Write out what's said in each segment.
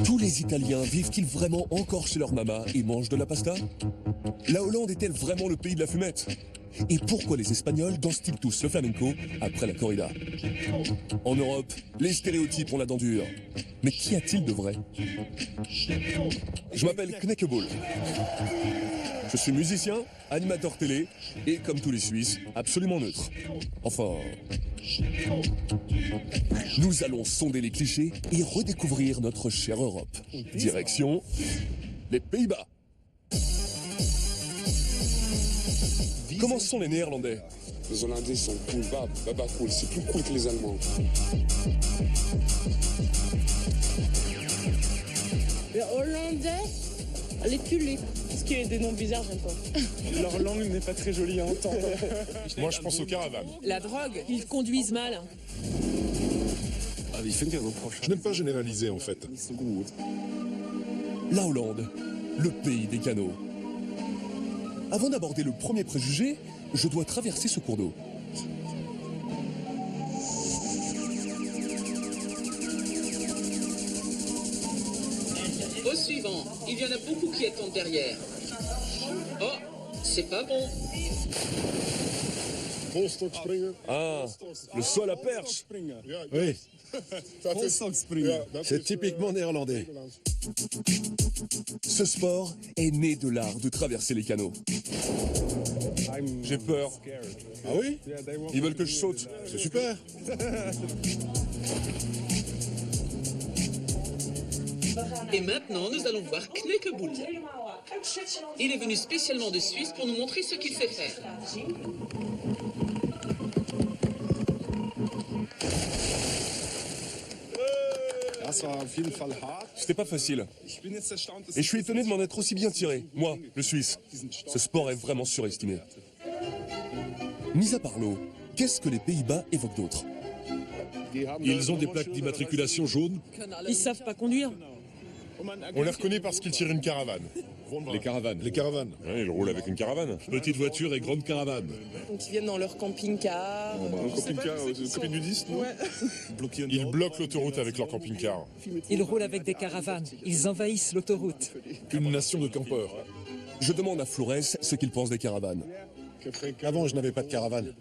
Tous les Italiens vivent-ils vraiment encore chez leur maman et mangent de la pasta? La Hollande est-elle vraiment le pays de la fumette? Et pourquoi les Espagnols dansent-ils tous le flamenco après la corrida? En Europe, les stéréotypes ont la dent dure. Mais qu'y a-t-il de vrai? Je m'appelle Knekkebull. Je suis musicien, animateur télé et, comme tous les Suisses, absolument neutre. Enfin... Nous allons sonder les clichés et redécouvrir notre chère Europe. Direction... les Pays-Bas. Comment sont les Néerlandais? Les Hollandais sont cool, baba cool, c'est plus cool que les Allemands. Les Hollandais, les tulés. Parce qu'il y a des noms bizarres, j'aime pas. Leur langue n'est pas très jolie à entendre. Moi, je pense aux caravanes. La drogue, ils conduisent mal. Je n'aime pas généraliser, en fait. La Hollande, le pays des canaux. Avant d'aborder le premier préjugé, je dois traverser ce cours d'eau. Au suivant, il y en a beaucoup qui attendent derrière. Oh, c'est pas bon. Ah, le saut à la perche. Oui, c'est typiquement néerlandais. Ce sport est né de l'art de traverser les canaux. J'ai peur. Ah oui? Ils veulent que je saute. C'est super. Et maintenant, nous allons voir Knekkebull. Il est venu spécialement de Suisse pour nous montrer ce qu'il sait faire. C'était pas facile. Et je suis étonné de m'en être aussi bien tiré. Moi, le Suisse. Ce sport est vraiment surestimé. Mis à part l'eau, qu'est-ce que les Pays-Bas évoquent d'autre? Ils ont des plaques d'immatriculation jaunes. Ils savent pas conduire. On les reconnaît parce qu'ils tirent une caravane. Les caravanes. Les caravanes. Ouais, ils roulent avec une caravane. Petite voiture et grande caravane. Donc ils viennent dans leur camping-car. Un camping-car, copine nudiste, non? Ils bloquent l'autoroute avec leur camping-car. Ils roulent avec des caravanes. Ils envahissent l'autoroute. Une nation de campeurs. Je demande à Flores ce qu'il pense des caravanes. Avant, je n'avais pas de caravane.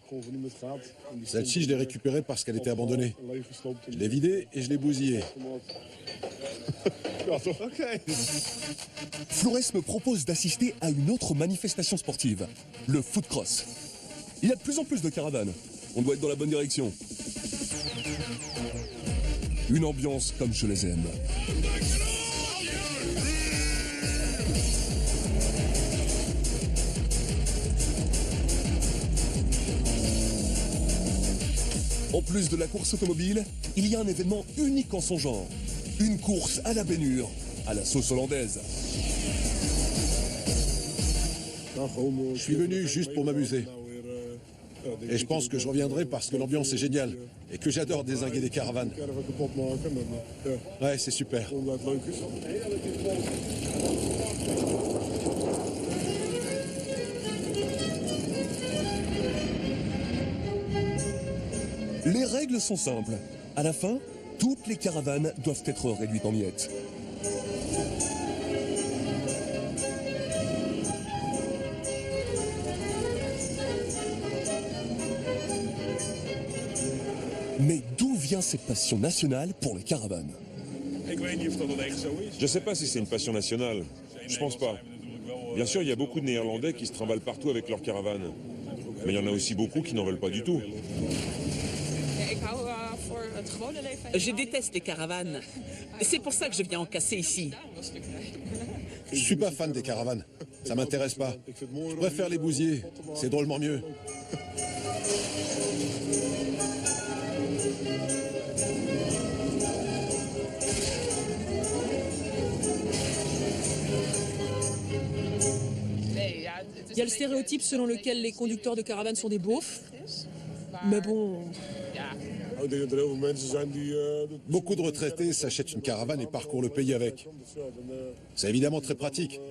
Celle-ci, je l'ai récupérée parce qu'elle était abandonnée. Je l'ai vidée et je l'ai bousillée. Flores me propose d'assister à une autre manifestation sportive, le footcross. Il y a de plus en plus de caravanes. On doit être dans la bonne direction. Une ambiance comme je les aime. En plus de la course automobile, il y a un événement unique en son genre. Une course à la baignure, à la sauce hollandaise. Je suis venu juste pour m'amuser. Et je pense que je reviendrai parce que l'ambiance est géniale et que j'adore dézinguer des caravanes. Ouais, c'est super. Les règles sont simples. À la fin, toutes les caravanes doivent être réduites en miettes. Mais d'où vient cette passion nationale pour les caravanes? Je sais pas si c'est une passion nationale. Je pense pas. Bien sûr, il y a beaucoup de Néerlandais qui se trimballent partout avec leurs caravanes. Mais il y en a aussi beaucoup qui n'en veulent pas du tout. Je déteste les caravanes. C'est pour ça que je viens en casser ici. Je suis pas fan des caravanes. Ça m'intéresse pas. Je préfère les bousiller. C'est drôlement mieux. Il y a le stéréotype selon lequel les conducteurs de caravanes sont des beaufs. Mais bon... Beaucoup de retraités s'achètent une caravane et parcourent le pays avec. C'est évidemment très pratique.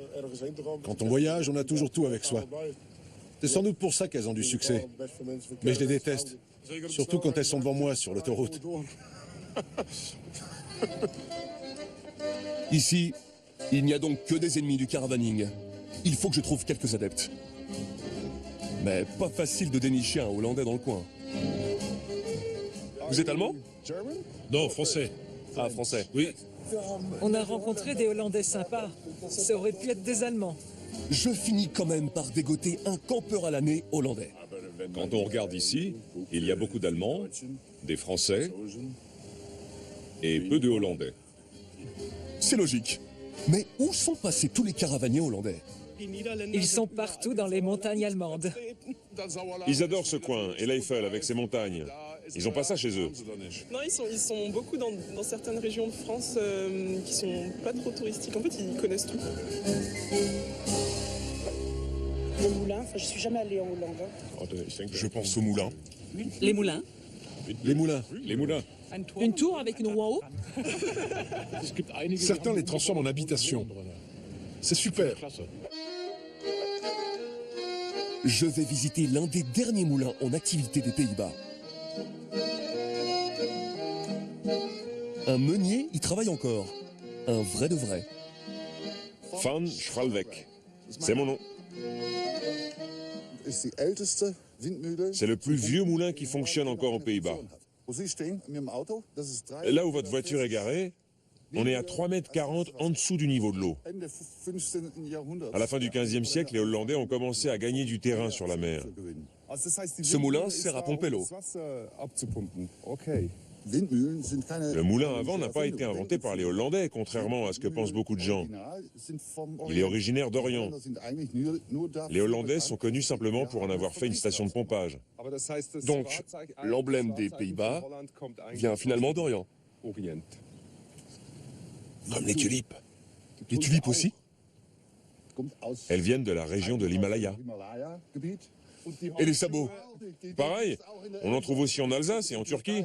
Quand on voyage, on a toujours tout avec soi. C'est sans doute pour ça qu'elles ont du succès. Mais je les déteste. Surtout quand elles sont devant moi sur l'autoroute. Ici, il n'y a donc que des ennemis du caravaning. Il faut que je trouve quelques adeptes. Mais pas facile de dénicher un Hollandais dans le coin. Vous êtes allemand? Non, français. Ah, français. Oui. On a rencontré des Hollandais sympas. Ça aurait pu être des Allemands. Je finis quand même par dégoter un campeur à l'année hollandais. Quand on regarde ici, il y a beaucoup d'Allemands, des Français et peu de Hollandais. C'est logique. Mais où sont passés tous les caravaniers hollandais? Ils sont partout dans les montagnes allemandes. Ils adorent ce coin et l'Eiffel avec ses montagnes. Ils ont pas ça chez eux. Non, ils sont beaucoup dans certaines régions de France qui sont pas trop touristiques. En fait, ils connaissent tout. Le moulin, enfin, je suis jamais allée en Hollande. Hein. Je pense au moulin. Les moulins. Les moulins. Les moulins. Une tour avec une roue en haut. Certains les transforment en habitation. C'est super. Je vais visiter l'un des derniers moulins en activité des Pays-Bas. Un meunier y travaille encore. Un vrai de vrai. Van Schralweg. C'est mon nom. C'est le plus vieux moulin qui fonctionne encore aux Pays-Bas. Là où votre voiture est garée, on est à 3,40 m en dessous du niveau de l'eau. À la fin du XVe siècle, les Hollandais ont commencé à gagner du terrain sur la mer. Ce moulin sert à pomper l'eau. Le moulin à vent n'a pas été inventé par les Hollandais, contrairement à ce que pensent beaucoup de gens. Il est originaire d'Orient. Les Hollandais sont connus simplement pour en avoir fait une station de pompage. Donc, l'emblème des Pays-Bas vient finalement d'Orient. Comme les tulipes. Les tulipes aussi? Elles viennent de la région de l'Himalaya. Et les sabots? Pareil, on en trouve aussi en Alsace et en Turquie.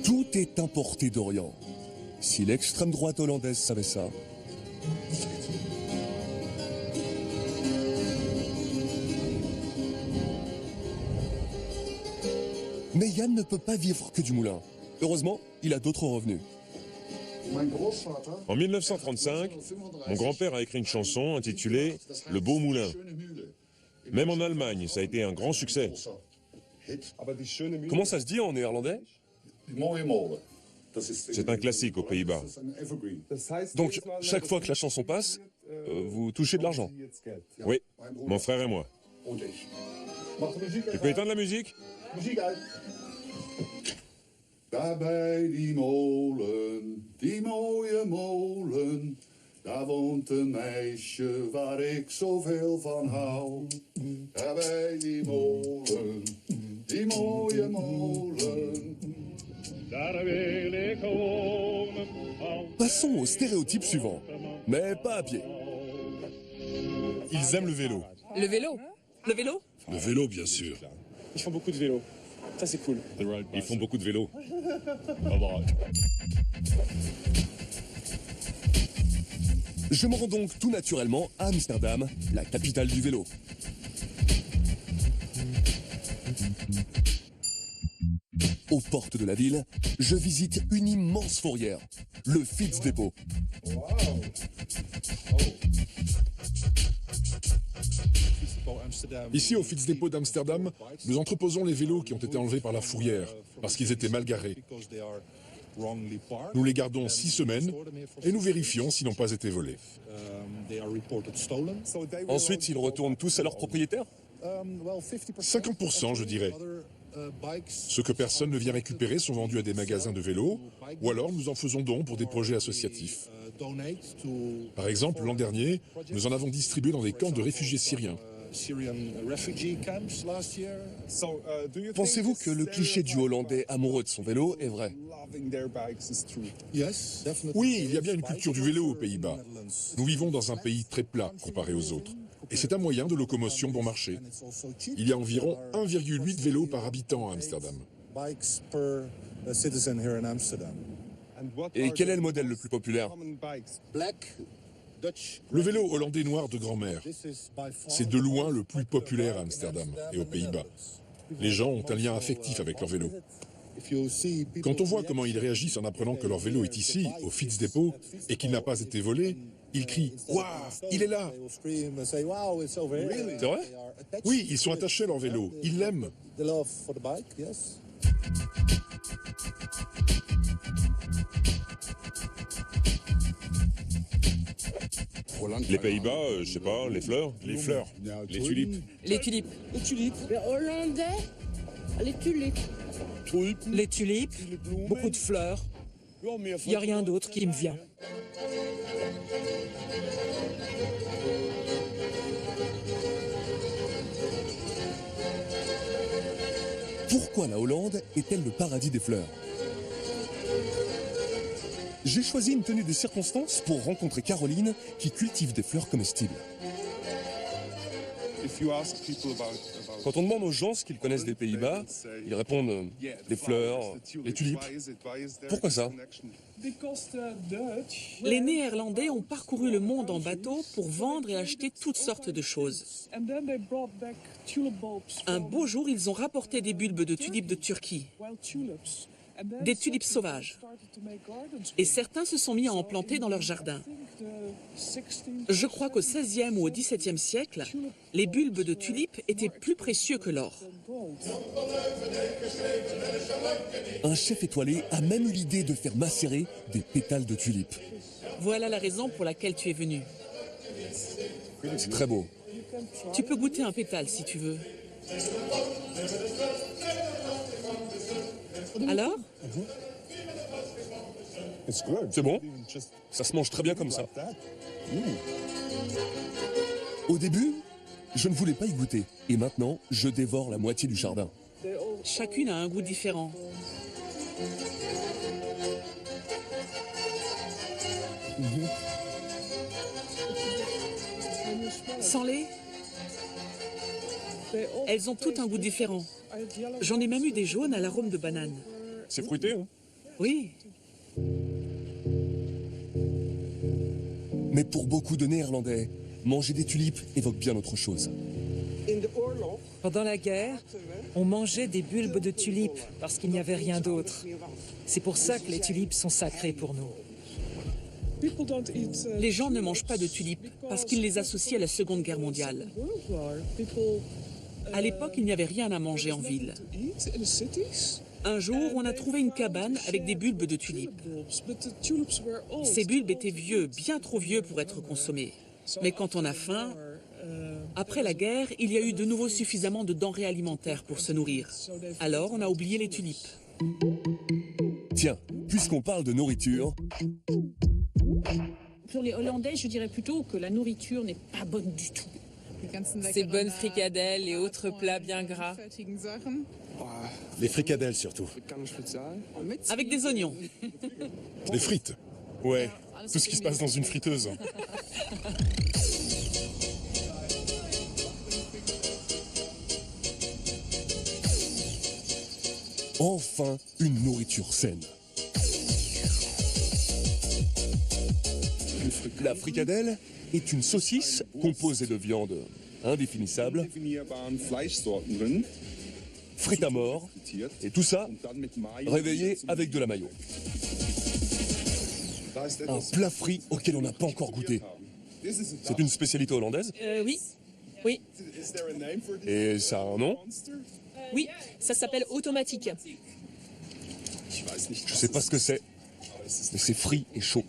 Tout est importé d'Orient. Si l'extrême droite hollandaise savait ça. Mais Yann ne peut pas vivre que du moulin. Heureusement, il a d'autres revenus. En 1935, mon grand-père a écrit une chanson intitulée « Le beau moulin ». Même en Allemagne, ça a été un grand succès. Comment ça se dit en néerlandais? C'est un classique aux Pays-Bas. Donc, chaque fois que la chanson passe, vous touchez de l'argent? Oui, mon frère et moi. Tu peux éteindre la musique? Daar bij die molen, die mooie molen, daar woont een meisje waar ik zoveel van hou. Daar bij die molen, die mooie molen, daar wil ik wonen. Passons au stéréotype suivant, mais pas à pied. Ils aiment le vélo. Le vélo. Le vélo? Le vélo, bien sûr. Ils font beaucoup de vélo. Ça, c'est cool. Ils font beaucoup de vélo. Je me rends donc tout naturellement à Amsterdam, la capitale du vélo. Aux portes de la ville, je visite une immense fourrière, le Fietsdepot. Ici, au Fietsdepot d'Amsterdam, nous entreposons les vélos qui ont été enlevés par la fourrière, parce qu'ils étaient mal garés. Nous les gardons 6 semaines et nous vérifions s'ils n'ont pas été volés. Ensuite, ils retournent tous à leur propriétaire? 50%, je dirais. Ceux que personne ne vient récupérer sont vendus à des magasins de vélos, ou alors nous en faisons don pour des projets associatifs. Par exemple, l'an dernier, nous en avons distribué dans des camps de réfugiés syriens. Pensez-vous que le cliché du Hollandais amoureux de son vélo est vrai? Oui, il y a bien une culture du vélo aux Pays-Bas. Nous vivons dans un pays très plat comparé aux autres. Et c'est un moyen de locomotion bon marché. Il y a environ 1,8 vélos par habitant à Amsterdam. Et quel est le modèle le plus populaire? Le vélo hollandais noir de grand-mère. C'est de loin le plus populaire à Amsterdam et aux Pays-Bas. Les gens ont un lien affectif avec leur vélo. Quand on voit comment ils réagissent en apprenant que leur vélo est ici, au Fitz Depot, et qu'il n'a pas été volé, ils crient « Waouh, il est là !» C'est vrai? Oui, ils sont attachés à leur vélo, ils l'aiment. Les Pays-Bas, je sais pas, les fleurs. Les fleurs. Les tulipes. Les tulipes. Les tulipes. Les Hollandais, les tulipes. Les tulipes, beaucoup de fleurs. Il n'y a rien d'autre qui me vient. Pourquoi la Hollande est-elle le paradis des fleurs? J'ai choisi une tenue de circonstance pour rencontrer Caroline qui cultive des fleurs comestibles. Quand on demande aux gens ce qu'ils connaissent des Pays-Bas, ils répondent des fleurs, les tulipes. Pourquoi ça? Les Néerlandais ont parcouru le monde en bateau pour vendre et acheter toutes sortes de choses. Un beau jour, ils ont rapporté des bulbes de tulipes de Turquie, des tulipes sauvages. Et certains se sont mis à en planter dans leur jardin. Je crois qu'au XVIe ou au XVIIe siècle, les bulbes de tulipes étaient plus précieux que l'or. Un chef étoilé a même eu l'idée de faire macérer des pétales de tulipes. Voilà la raison pour laquelle tu es venu. C'est très beau. Tu peux goûter un pétale si tu veux. Alors? C'est bon? Ça se mange très bien comme ça. Au début, je ne voulais pas y goûter. Et maintenant, je dévore la moitié du jardin. Chacune a un goût différent. Sens-les. Elles ont toutes un goût différent. J'en ai même eu des jaunes à l'arôme de banane. C'est fruité, hein? Oui. Mais pour beaucoup de Néerlandais, manger des tulipes évoque bien autre chose. Pendant la guerre, on mangeait des bulbes de tulipes parce qu'il n'y avait rien d'autre. C'est pour ça que les tulipes sont sacrées pour nous. Les gens ne mangent pas de tulipes parce qu'ils les associent à la Seconde Guerre mondiale. À l'époque, il n'y avait rien à manger en ville. Un jour, on a trouvé une cabane avec des bulbes de tulipes. Ces bulbes étaient vieux, bien trop vieux pour être consommés. Mais quand on a faim, après la guerre, il y a eu de nouveau suffisamment de denrées alimentaires pour se nourrir. Alors, on a oublié les tulipes. Tiens, puisqu'on parle de nourriture... Pour les Hollandais, je dirais plutôt que la nourriture n'est pas bonne du tout. Ces bonnes fricadelles et autres plats bien gras. Les fricadelles surtout. Avec des oignons. Les frites. Ouais, tout ce qui se passe dans une friteuse. Enfin, une nourriture saine. La fricadelle est une saucisse composée de viande indéfinissable, frite à mort, et tout ça réveillé avec de la mayo. Un plat frit auquel on n'a pas encore goûté. C'est une spécialité hollandaise? Oui. Oui. Et ça a un nom? Oui, ça s'appelle automatique. Je sais pas ce que c'est, mais c'est frit et chaud.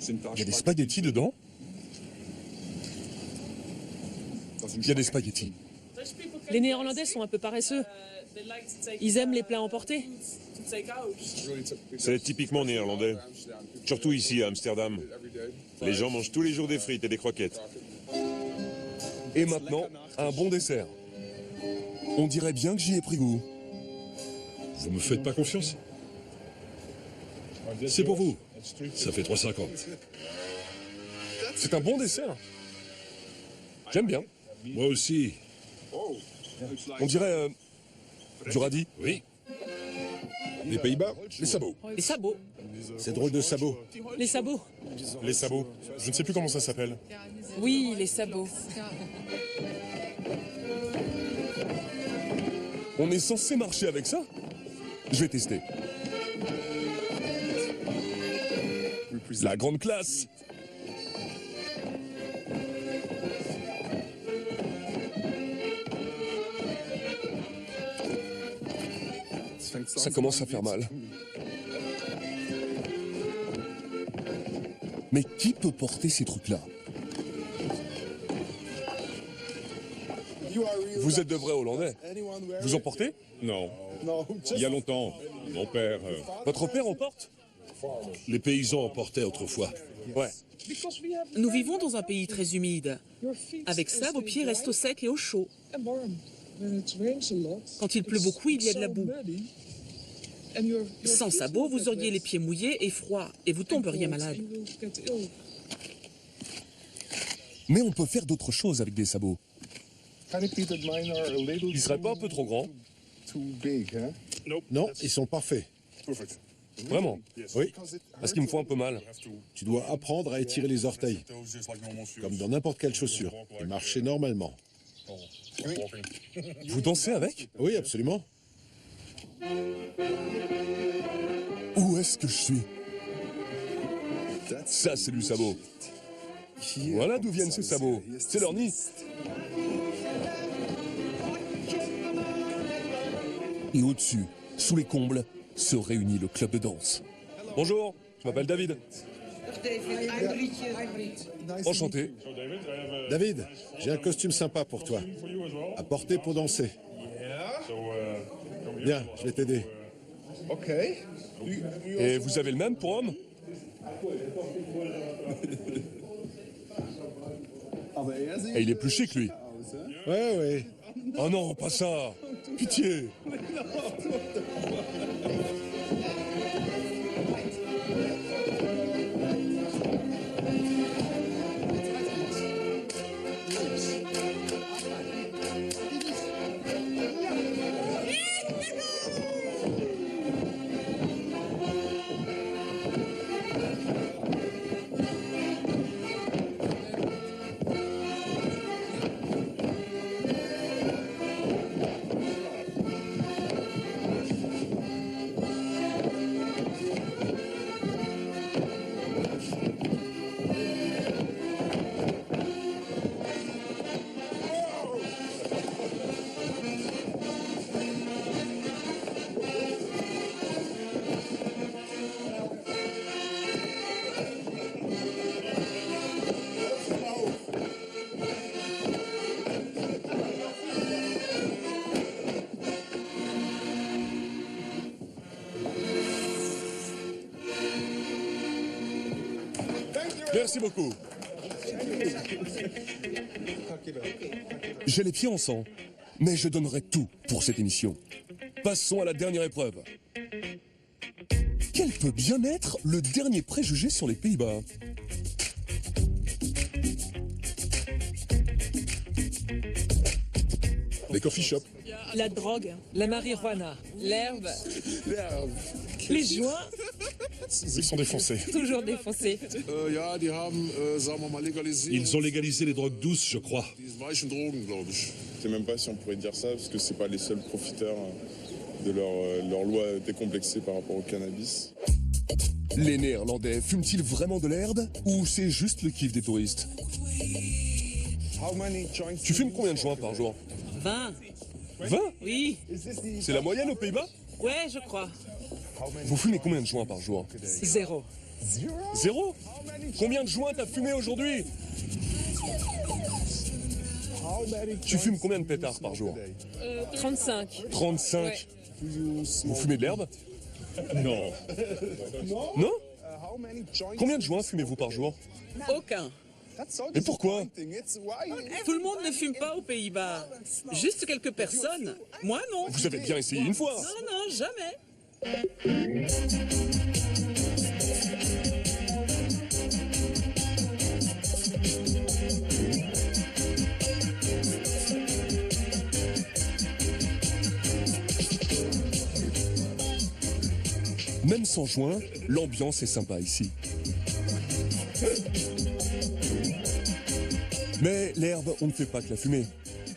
Il y a des spaghettis dedans? Il y a des spaghettis. Les Néerlandais sont un peu paresseux. Ils aiment les plats emportés. C'est typiquement néerlandais. Surtout ici, à Amsterdam. Les gens mangent tous les jours des frites et des croquettes. Et maintenant, un bon dessert. On dirait bien que j'y ai pris goût. Vous me faites pas confiance? C'est pour vous. Ça fait 3,50. C'est un bon dessert. J'aime bien. Moi aussi. On dirait du radis. Oui. Les Pays-Bas, les sabots. Les sabots. C'est drôle de sabots. Les sabots. Les sabots. Je ne sais plus comment ça s'appelle. Oui, les sabots. On est censé marcher avec ça? Je vais tester. La grande classe. Ça commence à faire mal. Mais qui peut porter ces trucs-là? Vous êtes de vrais Hollandais. Vous en portez? Non. Il y a longtemps, mon père... Votre père en porte? Les paysans en portaient autrefois. Ouais. Nous vivons dans un pays très humide. Avec ça, vos pieds restent au sec et au chaud. Quand il pleut beaucoup, il y a de la boue. Sans sabots, vous auriez les pieds mouillés et froids, et vous tomberiez malade. Mais on peut faire d'autres choses avec des sabots. Ils seraient pas un peu trop grands? Non, ils sont parfaits. Vraiment? Oui. Parce qu'ils me font un peu mal. Tu dois apprendre à étirer les orteils, comme dans n'importe quelle chaussure, et marcher normalement. Vous dansez avec? Oui, absolument. Où est-ce que je suis? Ça, c'est du sabot. Voilà d'où viennent ces sabots. C'est leur nid. Et au-dessus, sous les combles, se réunit le club de danse. Bonjour, je m'appelle David. Enchanté. David, j'ai un costume sympa pour toi. À porter pour danser. Viens, je vais t'aider. Et vous avez le même pour homme? Et il est plus chic, lui. Ouais, ouais. Oh non, pas ça. Pitié. Merci beaucoup. J'ai les pieds en sang, mais je donnerai tout pour cette émission. Passons à la dernière épreuve. Quel peut bien être le dernier préjugé sur les Pays-Bas? Les coffee shops. La drogue. La marijuana. L'herbe. Les joints. Ils sont défoncés. Toujours défoncés. Ils ont légalisé les drogues douces, je crois. Je sais même pas si on pourrait dire ça, parce que c'est pas les seuls profiteurs de leur loi décomplexée par rapport au cannabis. Les Néerlandais fument-ils vraiment de l'herbe ou c'est juste le kiff des touristes? Tu fumes combien de joints par jour? 20. 20? Oui. C'est la moyenne aux Pays-Bas? Ouais, je crois. Vous fumez combien de joints par jour? 0. 0? Combien de joints t'as fumé aujourd'hui? Tu fumes combien de pétards par jour? 35. 35? Ouais. Vous fumez de l'herbe? Non. Non? Combien de joints fumez-vous par jour? Aucun. Et pourquoi? Tout le monde ne fume pas aux Pays-Bas. Juste quelques personnes. Moi, non. Vous avez bien essayé une fois. Non, non, jamais. Même sans joint, l'ambiance est sympa ici. Mais l'herbe, on ne fait pas que la fumer.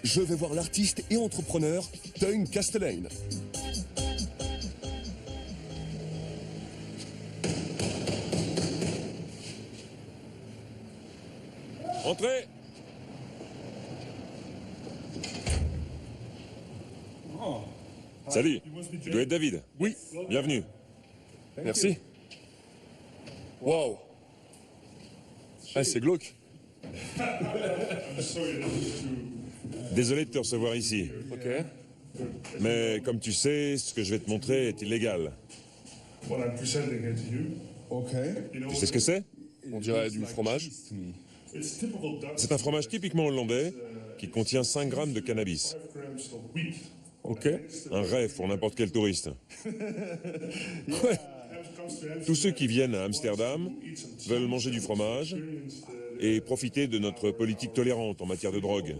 je vais voir l'artiste et entrepreneur Teun Kastelein. Entrez. Salut, tu dois être David. Oui. Bienvenue. Merci. Wow. Ah, c'est glauque. Désolé de te recevoir ici. Ok. Mais comme tu sais, ce que je vais te montrer est illégal. Ok. Tu sais ce que c'est? On dirait du fromage. C'est un fromage typiquement hollandais qui contient 5 grammes de cannabis. Ok. Un rêve pour n'importe quel touriste. Ouais. Tous ceux qui viennent à Amsterdam veulent manger du fromage et profiter de notre politique tolérante en matière de drogue.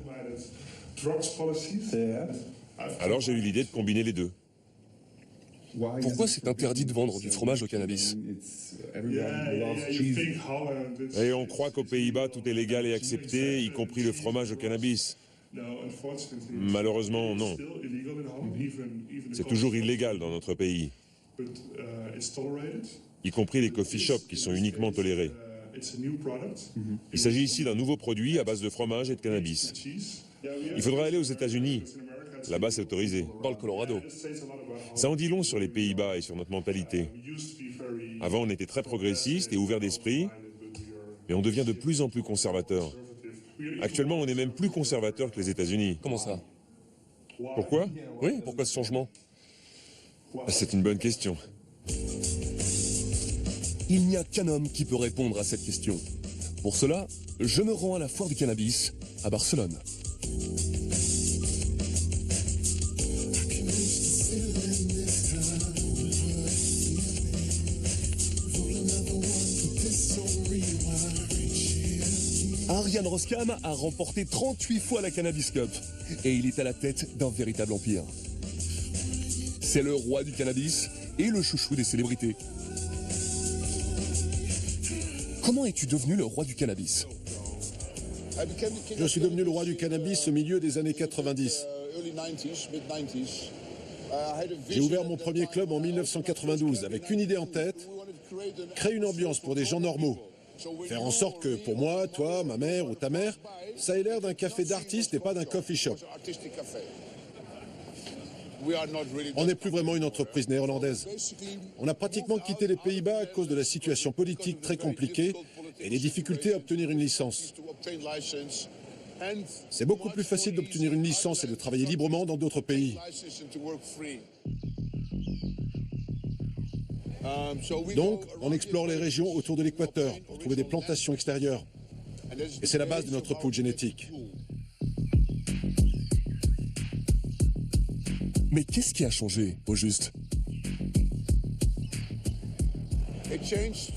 Alors j'ai eu l'idée de combiner les deux. Pourquoi c'est interdit de vendre du fromage au cannabis? Et on croit qu'aux Pays-Bas, tout est légal et accepté, y compris le fromage au cannabis. Malheureusement, non. C'est toujours illégal dans notre pays, y compris les coffee shops qui sont uniquement tolérés. Il s'agit ici d'un nouveau produit à base de fromage et de cannabis. Il faudra aller aux États-Unis. Là-bas, c'est autorisé. Dans le Colorado. Ça en dit long sur les Pays-Bas et sur notre mentalité. Avant, on était très progressiste et ouvert d'esprit, mais on devient de plus en plus conservateur. Actuellement, on est même plus conservateur que les États-Unis. Comment ça? Pourquoi? Oui, pourquoi ce changement? C'est une bonne question. Il n'y a qu'un homme qui peut répondre à cette question. Pour cela, je me rends à la foire du cannabis à Barcelone. Ariane Roskam a remporté 38 fois la Cannabis Cup et il est à la tête d'un véritable empire. C'est le roi du cannabis et le chouchou des célébrités. Comment es-tu devenu le roi du cannabis? Je suis devenu le roi du cannabis au milieu des années 90. J'ai ouvert mon premier club en 1992 avec une idée en tête, créer une ambiance pour des gens normaux. Faire en sorte que pour moi, toi, ma mère ou ta mère, ça ait l'air d'un café d'artiste et pas d'un coffee shop. On n'est plus vraiment une entreprise néerlandaise. On a pratiquement quitté les Pays-Bas à cause de la situation politique très compliquée et les difficultés à obtenir une licence. C'est beaucoup plus facile d'obtenir une licence et de travailler librement dans d'autres pays. Donc, on explore les régions autour de l'équateur pour trouver des plantations extérieures. Et c'est la base de notre pool génétique. Mais qu'est-ce qui a changé, au juste?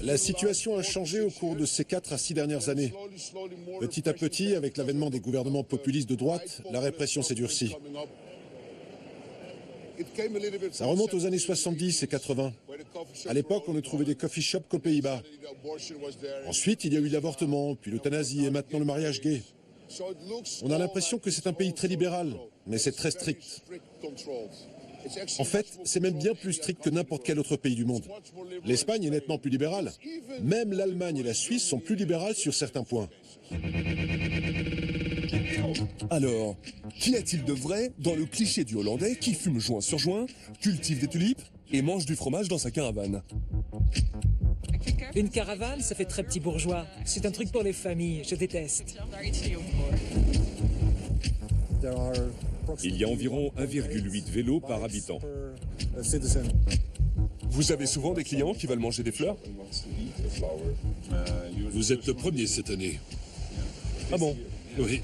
La situation a changé au cours de ces 4 à 6 dernières années. Petit à petit, avec l'avènement des gouvernements populistes de droite, la répression s'est durcie. Ça remonte aux années 70 et 80. À l'époque, on ne trouvait des coffee shops qu'aux Pays-Bas. Ensuite, il y a eu l'avortement, puis l'euthanasie et maintenant le mariage gay. On a l'impression que c'est un pays très libéral, mais c'est très strict. En fait, c'est même bien plus strict que n'importe quel autre pays du monde. L'Espagne est nettement plus libérale. Même l'Allemagne et la Suisse sont plus libérales sur certains points. Alors, qu'y a-t-il de vrai dans le cliché du Hollandais qui fume joint sur joint, cultive des tulipes et mange du fromage dans sa caravane? Une caravane, ça fait très petit bourgeois. C'est un truc pour les familles, je déteste. Il y a environ 1,8 vélos par habitant. Vous avez souvent des clients qui veulent manger des fleurs? Vous êtes le premier cette année. Ah bon? Oui.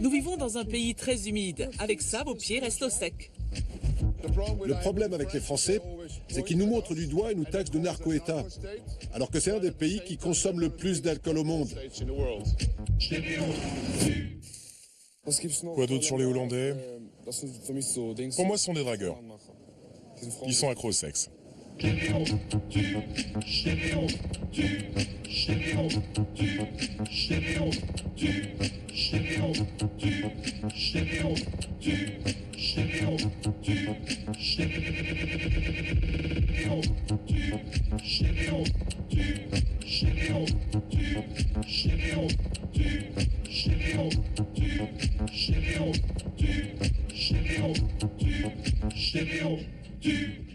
Nous vivons dans un pays très humide. Avec ça, vos pieds restent au sec. Le problème avec les Français, c'est qu'ils nous montrent du doigt et nous taxent de narco-État, alors que c'est un des pays qui consomme le plus d'alcool au monde. Quoi d'autre sur les Hollandais? Pour moi, ce sont des dragueurs. Ils sont accros au sexe. Du